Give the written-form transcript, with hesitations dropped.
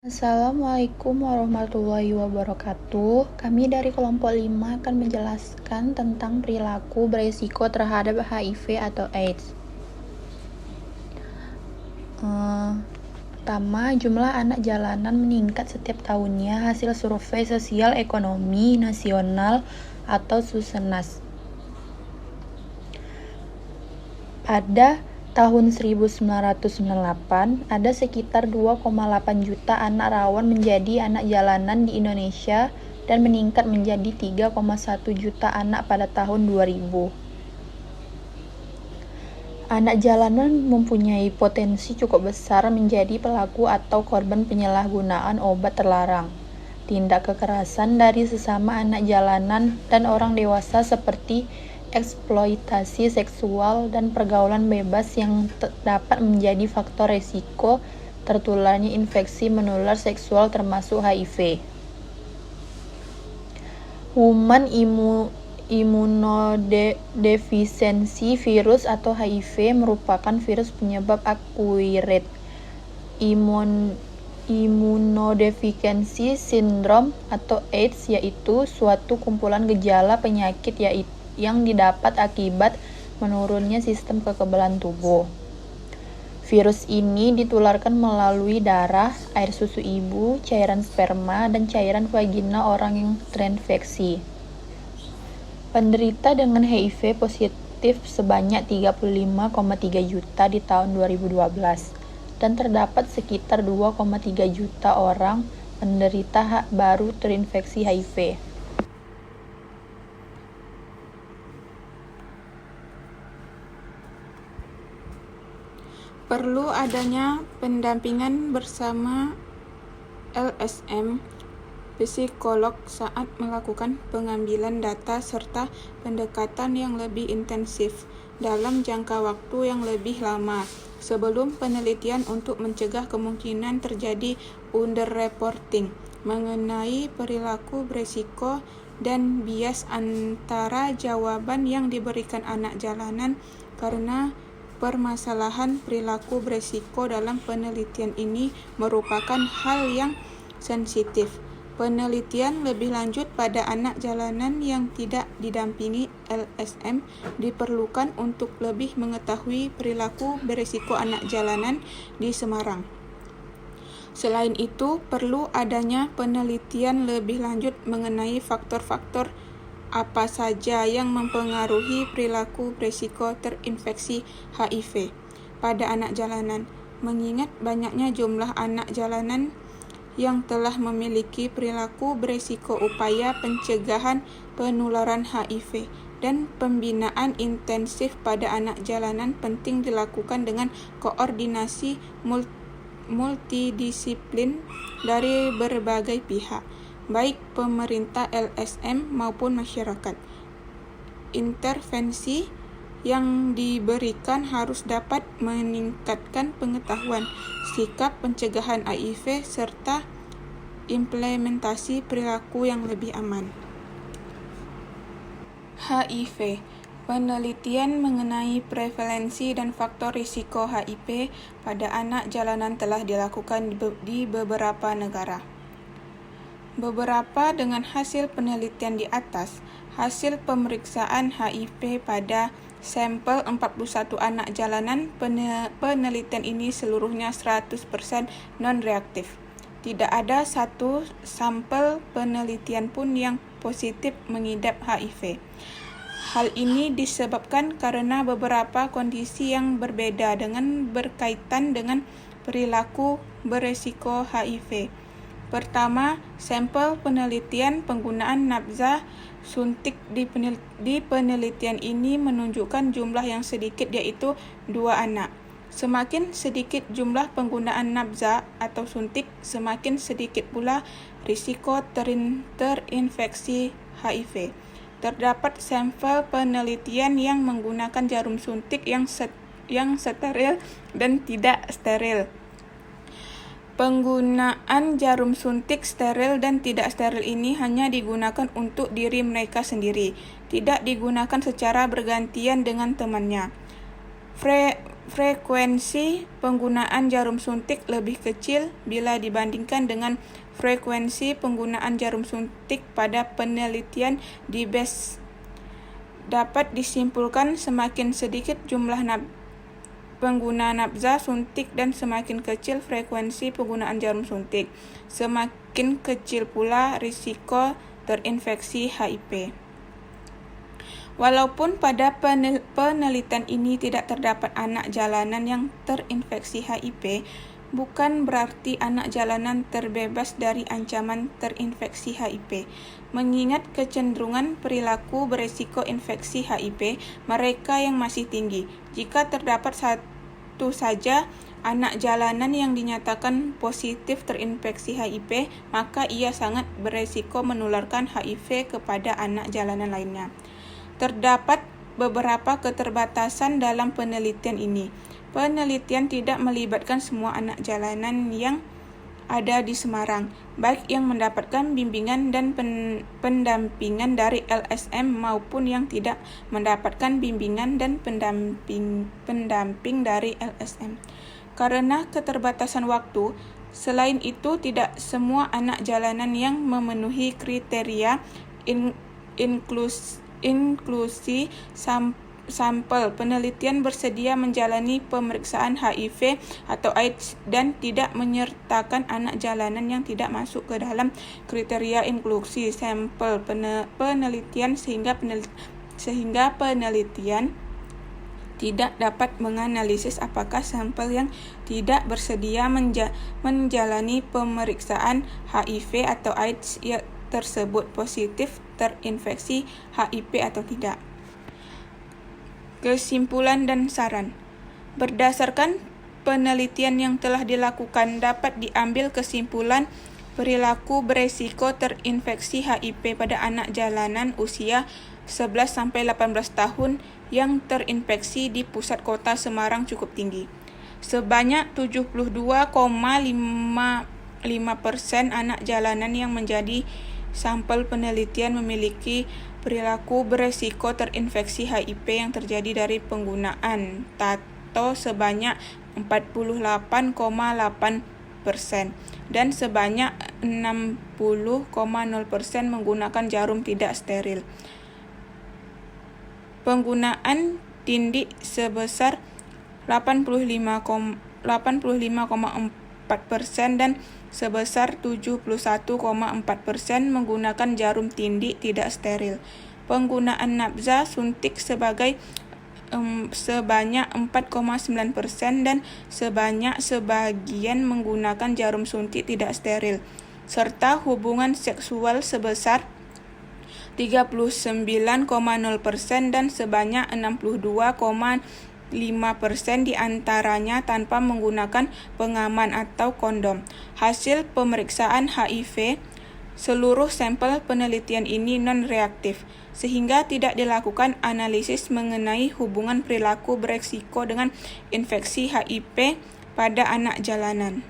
Assalamualaikum warahmatullahi wabarakatuh. Kami dari kelompok 5 akan menjelaskan tentang perilaku beresiko terhadap HIV atau AIDS. Pertama, jumlah anak jalanan meningkat setiap tahunnya hasil survei sosial ekonomi nasional atau Susenas. Pada tahun 1998, ada sekitar 2,8 juta anak rawan menjadi anak jalanan di Indonesia dan meningkat menjadi 3,1 juta anak pada tahun 2000. Anak jalanan mempunyai potensi cukup besar menjadi pelaku atau korban penyalahgunaan obat terlarang, tindak kekerasan dari sesama anak jalanan dan orang dewasa seperti eksploitasi seksual dan pergaulan bebas yang dapat menjadi faktor resiko tertularnya infeksi menular seksual termasuk HIV. Human immunodeficiency virus atau HIV merupakan virus penyebab acquired immunodeficiency syndrome atau AIDS, yaitu suatu kumpulan gejala penyakit yang didapat akibat menurunnya sistem kekebalan tubuh. Virus ini ditularkan melalui darah, air susu ibu, cairan sperma, dan cairan vagina orang yang terinfeksi. Penderita dengan HIV positif sebanyak 35,3 juta di tahun 2012, dan terdapat sekitar 2,3 juta orang penderita baru terinfeksi HIV. Perlu adanya pendampingan bersama LSM, psikolog saat melakukan pengambilan data serta pendekatan yang lebih intensif dalam jangka waktu yang lebih lama sebelum penelitian untuk mencegah kemungkinan terjadi underreporting mengenai perilaku beresiko dan bias antara jawaban yang diberikan anak jalanan karena permasalahan perilaku beresiko dalam penelitian ini merupakan hal yang sensitif. Penelitian lebih lanjut pada anak jalanan yang tidak didampingi LSM diperlukan untuk lebih mengetahui perilaku beresiko anak jalanan di Semarang. Selain itu, perlu adanya penelitian lebih lanjut mengenai faktor-faktor apa saja yang mempengaruhi perilaku beresiko terinfeksi HIV pada anak jalanan, mengingat banyaknya jumlah anak jalanan yang telah memiliki perilaku beresiko. Upaya pencegahan penularan HIV dan pembinaan intensif pada anak jalanan penting dilakukan dengan koordinasi multidisiplin dari berbagai pihak, baik pemerintah, LSM, maupun masyarakat. Intervensi yang diberikan harus dapat meningkatkan pengetahuan, sikap pencegahan HIV, serta implementasi perilaku yang lebih aman. HIV. Penelitian mengenai prevalensi dan faktor risiko HIV pada anak jalanan telah dilakukan di beberapa negara. Beberapa dengan hasil penelitian di atas, hasil pemeriksaan HIV pada sampel 41 anak jalanan, penelitian ini seluruhnya 100% non-reaktif. Tidak ada satu sampel penelitian pun yang positif mengidap HIV. Hal ini disebabkan karena beberapa kondisi yang berbeda dengan berkaitan dengan perilaku beresiko HIV. Pertama, sampel penelitian penggunaan nafza suntik di penelitian ini menunjukkan jumlah yang sedikit, yaitu 2 anak. Semakin sedikit jumlah penggunaan nafza atau suntik, semakin sedikit pula risiko terinfeksi HIV. Terdapat sampel penelitian yang menggunakan jarum suntik yang steril dan tidak steril. Penggunaan jarum suntik steril dan tidak steril ini hanya digunakan untuk diri mereka sendiri, tidak digunakan secara bergantian dengan temannya. Frekuensi penggunaan jarum suntik lebih kecil bila dibandingkan dengan frekuensi penggunaan jarum suntik pada penelitian di BES. Dapat disimpulkan semakin sedikit jumlah pengguna nafza suntik dan semakin kecil frekuensi penggunaan jarum suntik, semakin kecil pula risiko terinfeksi HIV. Walaupun pada penelitian ini tidak terdapat anak jalanan yang terinfeksi HIV, bukan berarti anak jalanan terbebas dari ancaman terinfeksi HIV. Mengingat kecenderungan perilaku beresiko infeksi HIV mereka yang masih tinggi, jika terdapat satu saja anak jalanan yang dinyatakan positif terinfeksi HIV, maka ia sangat beresiko menularkan HIV kepada anak jalanan lainnya. Terdapat beberapa keterbatasan dalam penelitian ini. Penelitian tidak melibatkan semua anak jalanan yang ada di Semarang, baik yang mendapatkan bimbingan dan pendampingan dari LSM maupun yang tidak mendapatkan bimbingan dan pendamping dari LSM. Karena keterbatasan waktu, selain itu tidak semua anak jalanan yang memenuhi kriteria inklusi sampel penelitian bersedia menjalani pemeriksaan HIV atau AIDS dan tidak menyertakan anak jalanan yang tidak masuk ke dalam kriteria inklusi sampel penelitian sehingga penelitian tidak dapat menganalisis apakah sampel yang tidak bersedia menjalani pemeriksaan HIV atau AIDS tersebut positif terinfeksi HIV atau tidak. Kesimpulan dan saran. Berdasarkan penelitian yang telah dilakukan, dapat diambil kesimpulan perilaku beresiko terinfeksi HIV pada anak jalanan usia 11-18 tahun yang terinfeksi di pusat kota Semarang cukup tinggi. Sebanyak 72,55% anak jalanan yang menjadi sampel penelitian memiliki perilaku beresiko terinfeksi HIV yang terjadi dari penggunaan tato sebanyak 48,8% dan sebanyak 60,0% menggunakan jarum tidak steril. Penggunaan tindik sebesar 85,4% dan sebesar 71,4% menggunakan jarum tindik tidak steril. Penggunaan nafza suntik sebanyak 4,9% dan sebagian menggunakan jarum suntik tidak steril, serta hubungan seksual sebesar 39,0% dan sebanyak 62,5% diantaranya tanpa menggunakan pengaman atau kondom. Hasil pemeriksaan HIV, seluruh sampel penelitian ini non-reaktif, sehingga tidak dilakukan analisis mengenai hubungan perilaku beresiko dengan infeksi HIV pada anak jalanan.